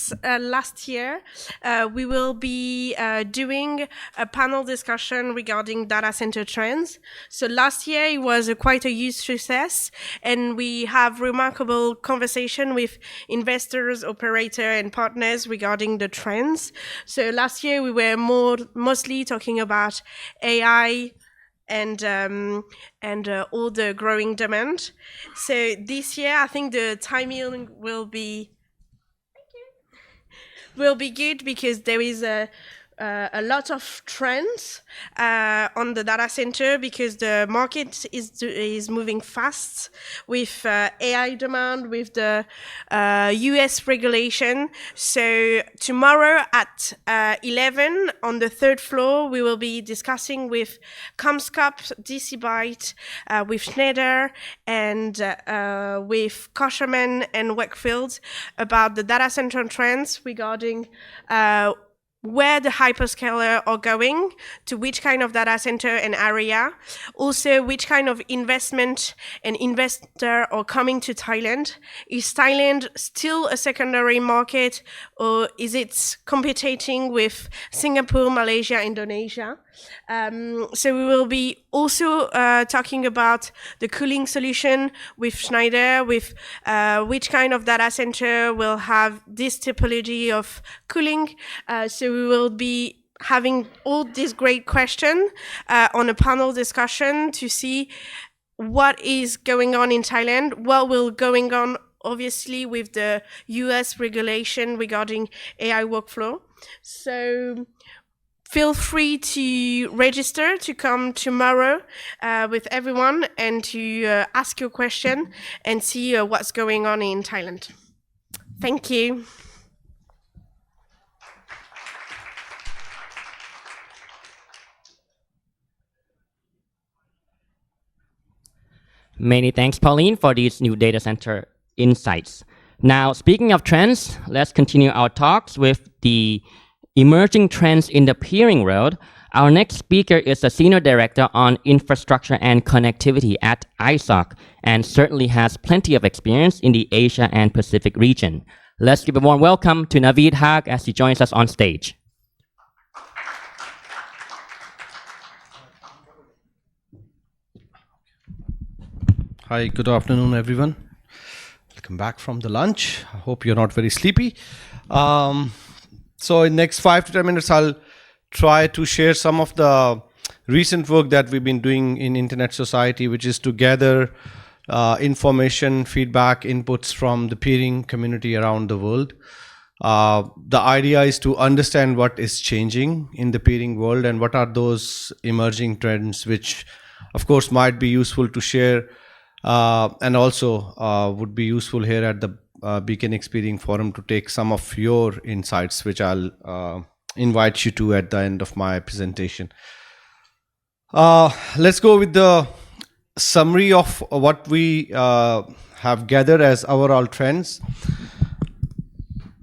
since last year, we will be doing a panel discussion regarding data center trends. So last year it was quite a huge success, and we have remarkable conversation with investors, operators, and partners regarding the trends. So last year we were mostly talking about AI and all the growing demand. So this year, I think the timing will be good because there is a lot of trends on the data center because the market is moving fast with AI demand, with the US regulation. So tomorrow at 11 on the third floor, we will be discussing with Comscope, DC Byte, with Schneider, and with Kosherman and Wakefield about the data center trends regarding where the hyperscaler are going, to which kind of data center and area, also which kind of investment and investor are coming to Thailand. Is Thailand still a secondary market, or is it competing with Singapore, Malaysia, Indonesia? So we will be also talking about the cooling solution with Schneider, with which kind of data center will have this typology of cooling. So we will be having all these great questions on a panel discussion to see what is going on in Thailand, what will going on obviously with the US regulation regarding AI workflow. So feel free to register to come tomorrow with everyone and to ask your question and see what's going on in Thailand. Thank you. Many thanks, Pauline, for these new data center insights. Now, speaking of trends, let's continue our talks with the emerging trends in the peering world. Our next speaker is a senior director on infrastructure and connectivity at ISOC and certainly has plenty of experience in the Asia and Pacific region. Let's give a warm welcome to Naveed Haq as he joins us on stage. Hi, good afternoon, everyone. Welcome back from the lunch. I hope you're not very sleepy. So in next 5 to 10 minutes, I'll try to share some of the recent work that we've been doing in Internet Society, which is to gather information, feedback, inputs from the peering community around the world. The idea is to understand what is changing in the peering world and what are those emerging trends, which of course might be useful to share and also would be useful here at the BKNX Peering Forum to take some of your insights, which I'll invite you to at the end of my presentation. Let's go with the summary of what we have gathered as overall trends.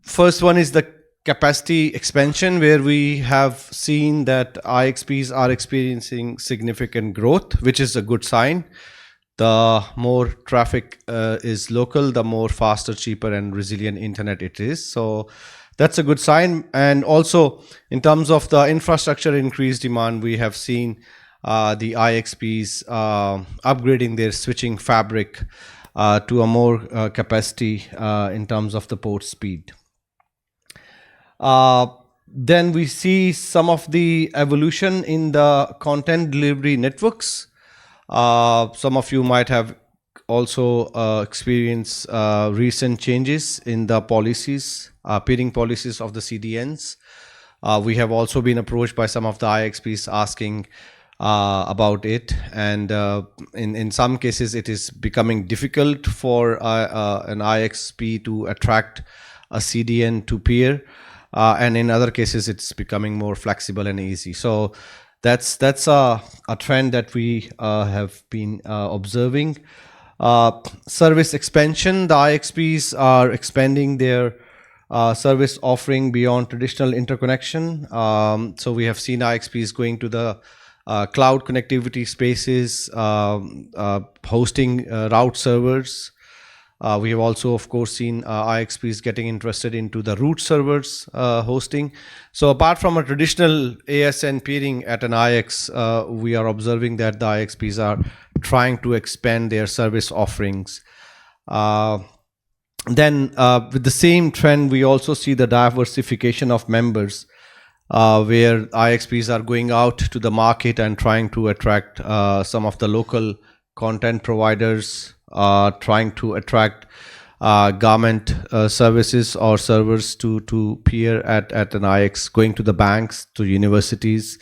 First one is the capacity expansion, where we have seen that IXPs are experiencing significant growth, which is a good sign. The more traffic is local, the more faster, cheaper, and resilient internet it is. So that's a good sign. And also, in terms of the infrastructure increased demand, we have seen the IXPs upgrading their switching fabric to a more capacity in terms of the port speed. Then we see some of the evolution in the content delivery networks. Some of you might have also experienced recent changes in the policies, peering policies of the CDNs. We have also been approached by some of the IXPs asking about it, and in some cases it is becoming difficult for an IXP to attract a CDN to peer, and in other cases it's becoming more flexible and easy. So that's a trend that we have been observing. Service expansion, the IXPs are expanding their service offering beyond traditional interconnection. So we have seen IXPs going to the cloud connectivity spaces, hosting route servers. We have also, of course, seen IXPs getting interested into the root servers hosting. So apart from a traditional ASN peering at an IX, we are observing that the IXPs are trying to expand their service offerings. Then with the same trend, we also see the diversification of members, where IXPs are going out to the market and trying to attract some of the local content providers, trying to attract government services or servers to peer at an IX, going to the banks, to universities,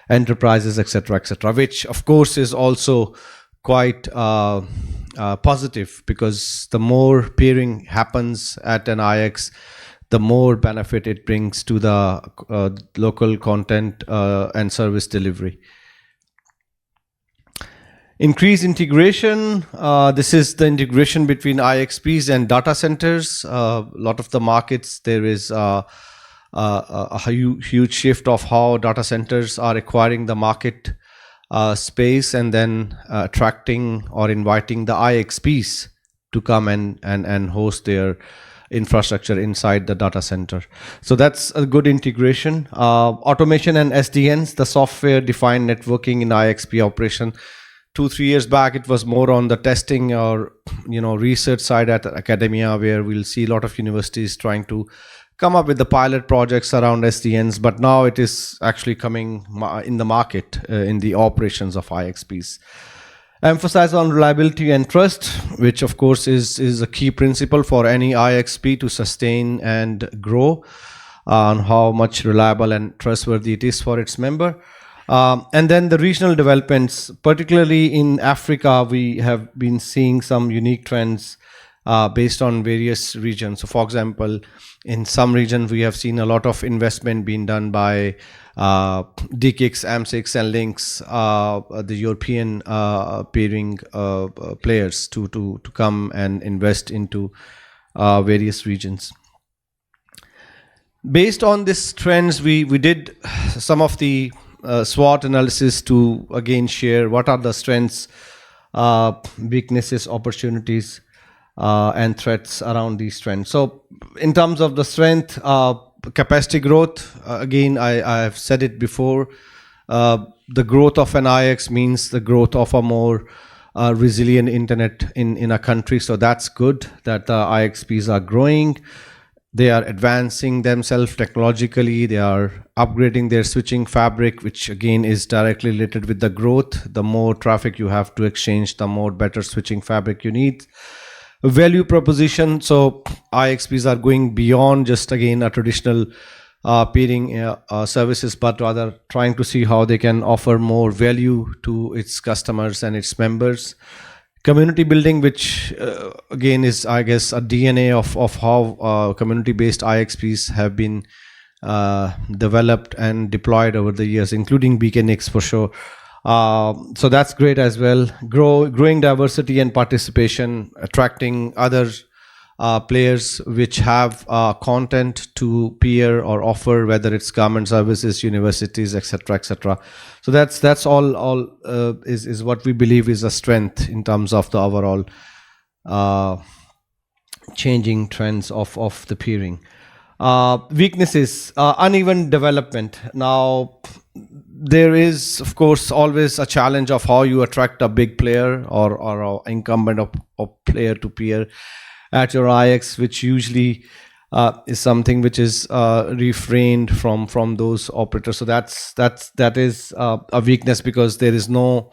enterprises, etc., etc., which of course is also quite positive, because the more peering happens at an IX, the more benefit it brings to the local content and service delivery. Increase integration. This is the integration between IXPs and data centers. A lot of the markets, there is a huge shift of how data centers are acquiring the market space and then attracting or inviting the IXPs to come and host their infrastructure inside the data center. So that's a good integration. Automation and SDNs, the software defined networking in IXP operation. 2-3 years back, it was more on the testing or research side at academia, where we'll see a lot of universities trying to come up with the pilot projects around SDNs, but now it is actually coming in the market in the operations of IXPs. Emphasize on reliability and trust, which of course is a key principle for any IXP to sustain and grow, on how much reliable and trustworthy it is for its member. And then the regional developments, particularly in Africa, we have been seeing some unique trends based on various regions. So for example, in some regions, we have seen a lot of investment being done by DKIX, AMSIX, and Links, the European peering players to come and invest into various regions. Based on these trends, we did some of the SWOT analysis to again share what are the strengths, weaknesses, opportunities, and threats around these trends. So in terms of the strength, capacity growth, again, I have said it before, the growth of an IX means the growth of a more resilient internet in a country. So that's good that the IXPs are growing. They are advancing themselves technologically. They are upgrading their switching fabric, which again is directly related with the growth. The more traffic you have to exchange, the more better switching fabric you need. Value proposition. So IXPs are going beyond just again a traditional peering services, but rather trying to see how they can offer more value to its customers and its members. Community building, which again is, I guess, a DNA of how community-based IXPs have been developed and deployed over the years, including BPF2025 for sure. So that's great as well. Growing diversity and participation, attracting other players which have content to peer or offer, whether it's government services, universities, etc., etc. So that's all is what we believe is a strength in terms of the overall changing trends of the peering. Weaknesses, uneven development. Now, there is, of course, always a challenge of how you attract a big player or incumbent of player to peer at your IX, which usually is something which is refrained from those operators. So that is a weakness, because there is no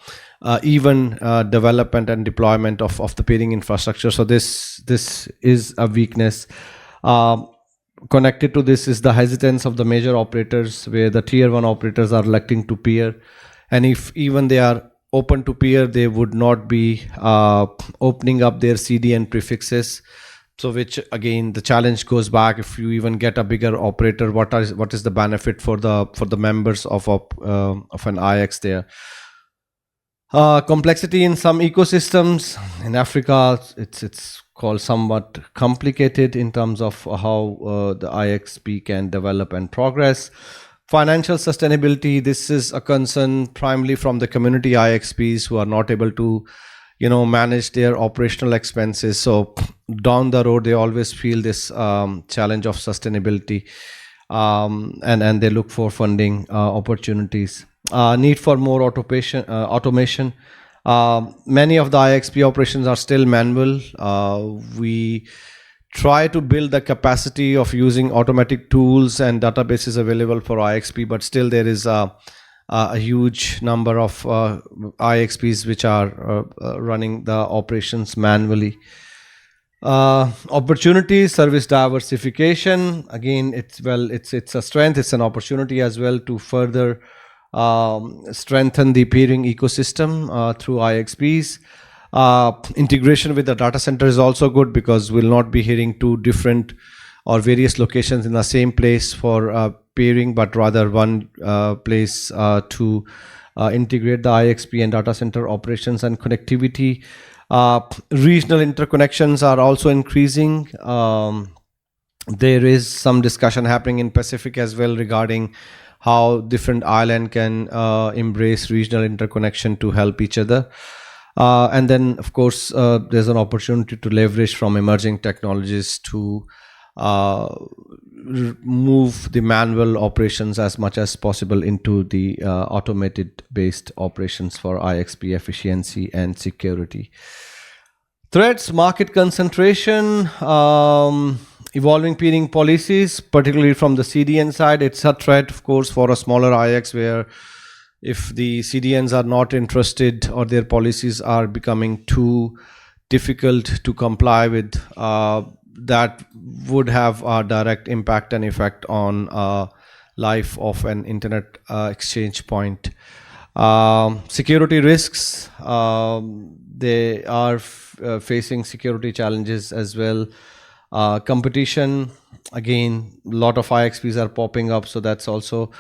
even development and deployment of the peering infrastructure. So this is a weakness. Connected to this is the hesitance of the major operators, where the tier 1 operators are electing to peer, and if even they are open to peer, they would not be opening up their CDN prefixes. So which again, the challenge goes back, if you even get a bigger operator, what is the benefit for the members of an IX there? Complexity in some ecosystems in Africa, it's called somewhat complicated in terms of how the IXP can develop and progress. Financial sustainability, this is a concern primarily from the community IXPs who are not able to manage their operational expenses. So down the road, they always feel this challenge of sustainability, and they look for funding opportunities. Need for more automation. Many of the IXP operations are still manual. We try to build the capacity of using automatic tools and databases available for IXP, but still there is a huge number of IXPs which are running the operations manually. Opportunities, service diversification. Again, it's a strength. It's an opportunity as well to further strengthen the peering ecosystem through IXPs. Integration with the data center is also good because we'll not be hitting two different or various locations in the same place for peering, but rather one place to integrate the IXP and data center operations and connectivity. Regional interconnections are also increasing. There is some discussion happening in Pacific as well regarding how different islands can embrace regional interconnection to help each other. And then, of course, there's an opportunity to leverage from emerging technologies to move the manual operations as much as possible into the automated based operations for IXP efficiency and security. Threats, market concentration, evolving peering policies, particularly from the CDN side. It's a threat, of course, for a smaller IX where if the CDNs are not interested or their policies are becoming too difficult to comply with, that would have a direct impact and effect on life of an internet exchange point. Security risks, they are facing security challenges as well. Competition, again, a lot of IXPs are popping up, so that's also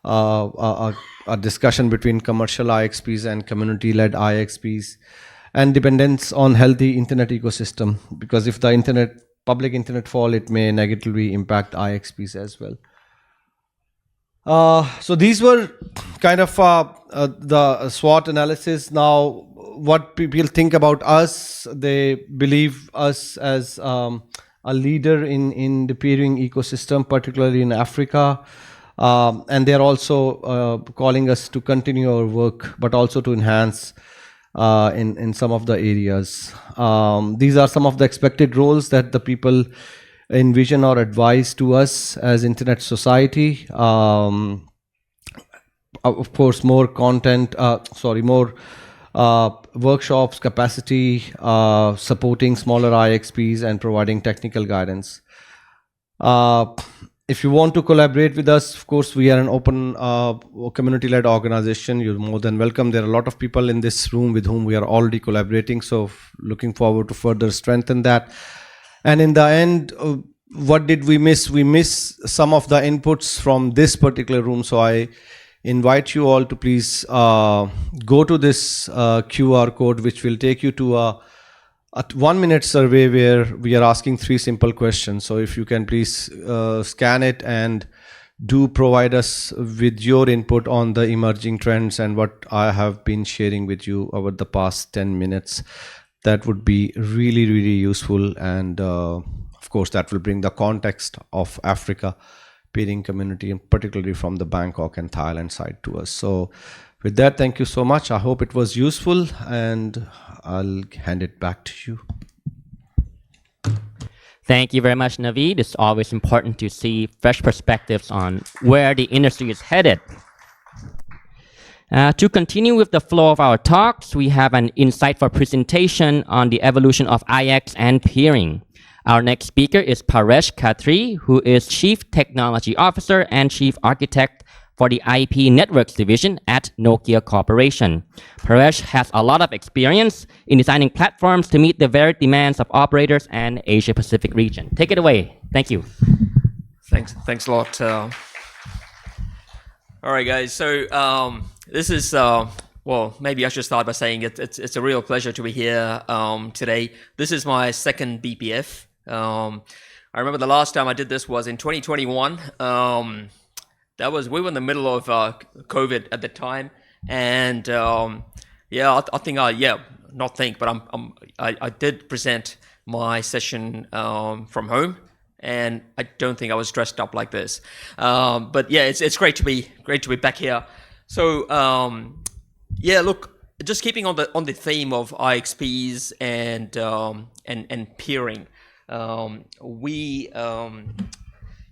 a discussion between commercial IXPs and community-led IXPs. And dependence on healthy internet ecosystem, because if the public internet fall, it may negatively impact IXPs as well. So these were kind of the SWOT analysis. Now, what people think about us, they believe us as a leader in the peering ecosystem, particularly in Africa. And they're also calling us to continue our work, but also to enhance in some of the areas. These are some of the expected roles that the people envision or advise to us as Internet Society. Of course, more content, more workshops, capacity, supporting smaller IXPs and providing technical guidance. If you want to collaborate with us, of course, we are an open community-led organization. You're more than welcome. There are a lot of people in this room with whom we are already collaborating. So looking forward to further strengthen that. And in the end, what did we miss? We miss some of the inputs from this particular room. So I invite you all to please go to this QR code, which will take you to a 1-minute survey where we are asking 3 simple questions. So if you can please scan it and do provide us with your input on the emerging trends and what I have been sharing with you over the past 10 minutes. That would be really, really useful. And of course, that will bring the context of Africa peering community, and particularly from the Bangkok and Thailand side to us. So with that, thank you so much. I hope it was useful, and I'll hand it back to you. Thank you very much, Naveed. It's always important to see fresh perspectives on where the industry is headed. To continue with the flow of our talks, we have an insightful presentation on the evolution of IX and peering. Our next speaker is Paresh Khatri, who is Chief Technology Officer and Chief Architect for the IP Networks Division at NOKIA Corporation. Paresh has a lot of experience in designing platforms to meet the varied demands of operators and Asia Pacific region. Take it away. Thank you. Thanks a lot. All right, guys. So this is, well, maybe I should start by saying it's a real pleasure to be here today. This is my second BPF. I remember the last time I did this was in 2021. We were in the middle of COVID at the time, and I think not think, but I did present my session from home, and I don't think I was dressed up like this. But yeah, it's great to be back here. So yeah, look, just keeping on the theme of IXPs and peering, we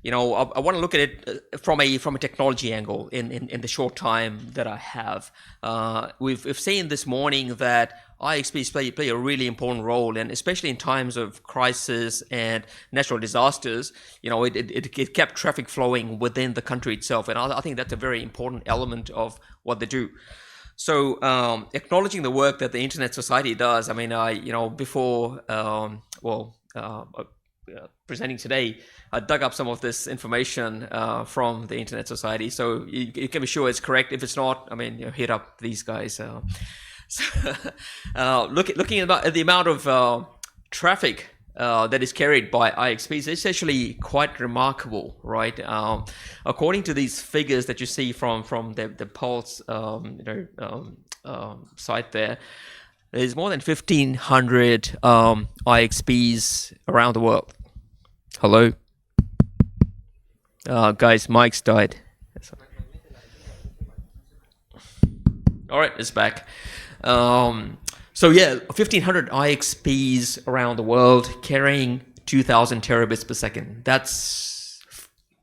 I want to look at it from a technology angle in the short time that I have. We've seen this morning that IXPs play a really important role, and especially in times of crisis and natural disasters, it kept traffic flowing within the country itself, and I think that's a very important element of what they do. So acknowledging the work that the Internet Society does, I mean, before presenting today, I dug up some of this information from the Internet Society, so you can be sure it's correct. If it's not, I mean, hit up these guys. Looking at the amount of traffic that is carried by IXPs, it's actually quite remarkable, right? According to these figures that you see from the Pulse site there's more than 1,500 IXPs around the world. Hello? Guys, Mike's died. All right, it's back. So yeah, 1,500 IXPs around the world carrying 2,000 terabits per second. That's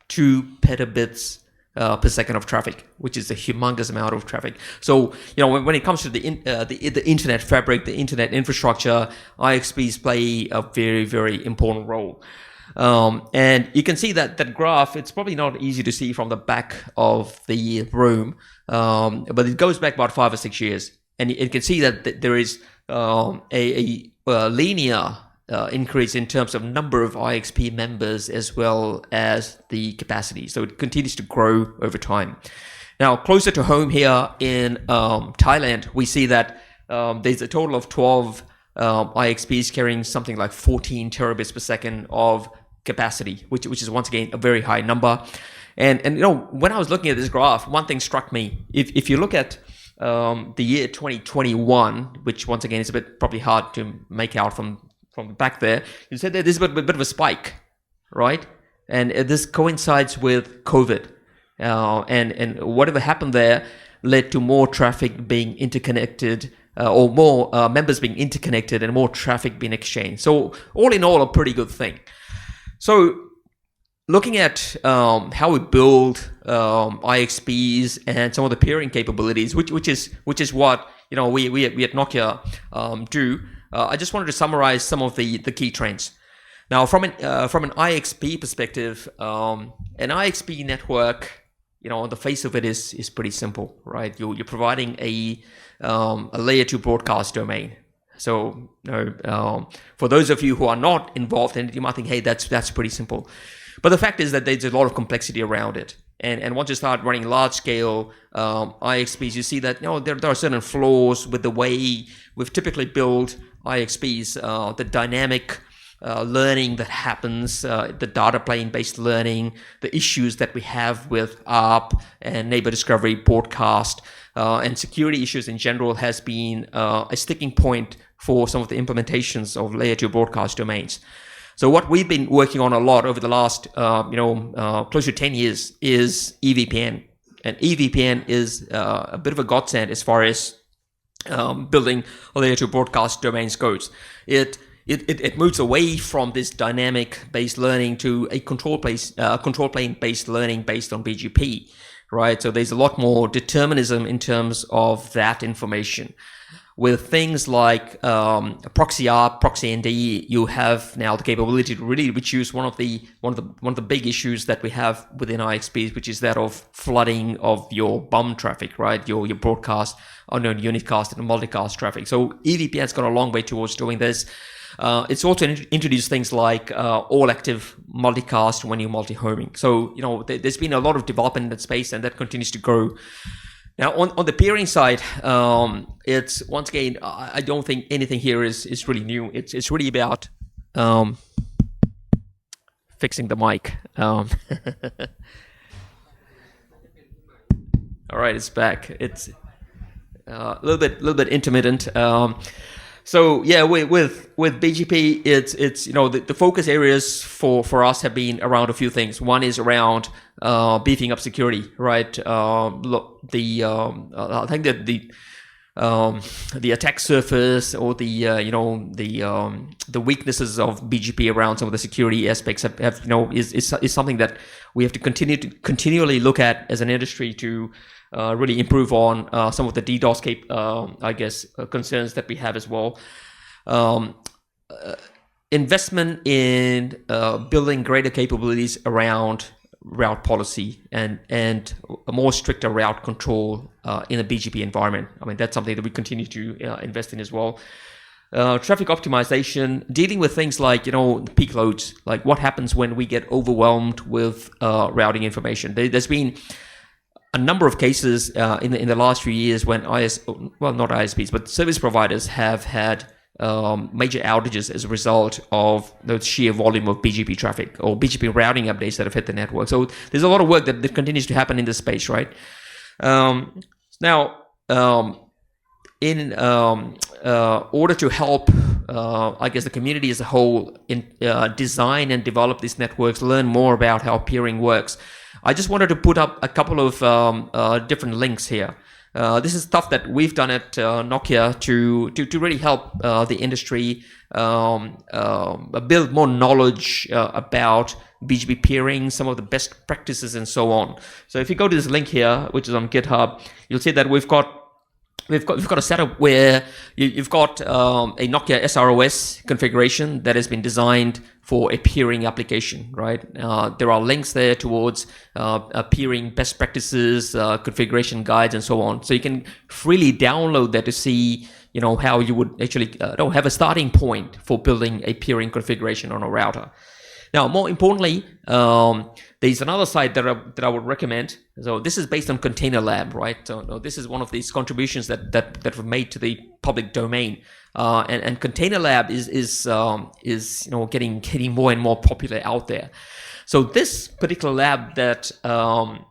2 petabits per second of traffic, which is a humongous amount of traffic. So when it comes to the internet fabric, the internet infrastructure, IXPs play a very, very important role. And you can see that graph. It's probably not easy to see from the back of the room, but it goes back about 5 or 6 years, and you can see that there is a linear increase in terms of number of IXP members as well as the capacity. So it continues to grow over time. Now, closer to home here in Thailand, we see that there's a total of 12 IXPs carrying something like 14 terabits per second of capacity, which is once again a very high number. And when I was looking at this graph, one thing struck me. If you look at the year 2021, which once again is a bit probably hard to make out from the back there, you said that there's a bit of a spike, right? And this coincides with COVID, and whatever happened there led to more traffic being interconnected, or more members being interconnected and more traffic being exchanged. So all in all, a pretty good thing. So looking at how we build IXPs and some of the peering capabilities, which is what we at NOKIA do. I just wanted to summarize some of the key trends. Now, from an IXP perspective, an IXP network, on the face of it is pretty simple, right? You're providing a layer 2 broadcast domain. So, for those of you who are not involved in it, you might think, hey, that's pretty simple. But the fact is that there's a lot of complexity around it. And once you start running large-scale IXPs, you see that there are certain flaws with the way we've typically built IXPs, the dynamic learning that happens, the data plane-based learning, the issues that we have with ARP and neighbor discovery broadcast, and security issues in general has been a sticking point for some of the implementations of layer 2 broadcast domains. So what we've been working on a lot over the last, close to 10 years is EVPN. And EVPN is a bit of a godsend as far as building a layer 2 broadcast domains goes. It moves away from this dynamic-based learning to a control plane-based learning based on BGP, right? So there's a lot more determinism in terms of that information. With things like proxy ARP, proxy ND, you have now the capability to really reduce one of the big issues that we have within IXPs, which is that of flooding of your BUM traffic, right? Your broadcast, unknown unicast and multicast traffic. So EVPN's gone a long way towards doing this. It's also introduced things like all active multicast when you're multi-homing. So there's been a lot of development in that space, and that continues to grow. Now, on the peering side, it's once again, I don't think anything here is really new. It's really about fixing the mic. All right, it's back. It's a little bit intermittent. So yeah, with BGP, it's the focus areas for us have been around a few things. One is around beefing up security, right? I think that the attack surface or the weaknesses of BGP around some of the security aspects have is something that we have to continually look at as an industry to really improve on some of the DDoS concerns that we have as well. Investment in building greater capabilities around route policy and a more stricter route control in a BGP environment. I mean, that's something that we continue to invest in as well. Traffic optimization, dealing with things like peak loads, like what happens when we get overwhelmed with routing information. There's been a number of cases in the last few years when not ISPs, but service providers have had major outages as a result of the sheer volume of BGP traffic or BGP routing updates that have hit the network. So there's a lot of work that continues to happen in this space, right? Now, in order to help, the community as a whole design and develop these networks, learn more about how peering works, I just wanted to put up a couple of different links here. This is stuff that we've done at NOKIA to really help the industry build more knowledge about BGP peering, some of the best practices, and so on. So if you go to this link here, which is on GitHub, you'll see that we've got a setup where you've got a NOKIA SROS configuration that has been designed for a peering application, right? There are links there towards peering best practices, configuration guides, and so on. So you can freely download that to see, how you would actually have a starting point for building a peering configuration on a router. Now, more importantly, there's another site that I would recommend. So this is based on Container Lab, right? So this is one of these contributions that were made to the public domain. And Container Lab is getting more and more popular out there. So this particular lab that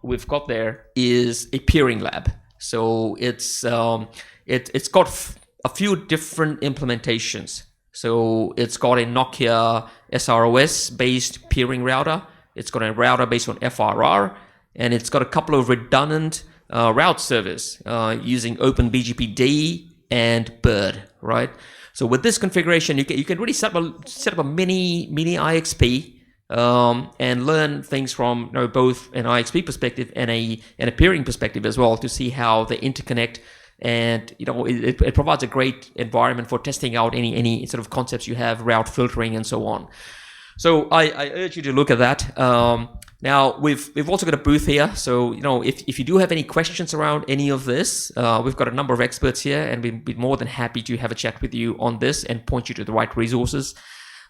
we've got there is a peering lab. So it's got a few different implementations. So it's got a NOKIA SROS based peering router. It's got a router based on FRR, and it's got a couple of redundant route servers using OpenBGPD and Bird, right? So with this configuration, you can really set up a mini IXP and learn things from both an IXP perspective and a peering perspective as well to see how they interconnect. And it provides a great environment for testing out any sort of concepts you have, route filtering, and so on. So I urge you to look at that. Now we've also got a booth here. So if you do have any questions around any of this, we've got a number of experts here, and we'd be more than happy to have a chat with you on this and point you to the right resources.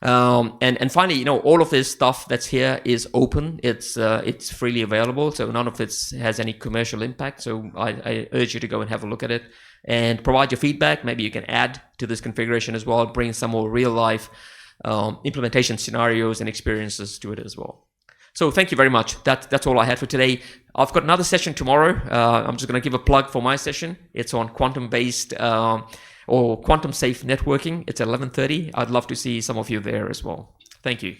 And finally, all of this stuff that's here is open. It's freely available, so none of it has any commercial impact. So I urge you to go and have a look at it and provide your feedback. Maybe you can add to this configuration as well, bring some more real life implementation scenarios and experiences to it as well. So thank you very much. That's all I had for today. I've got another session tomorrow. I'm just going to give a plug for my session. It's on quantum-based or quantum safe networking. It's 11:30. I'd love to see some of you there as well. Thank you.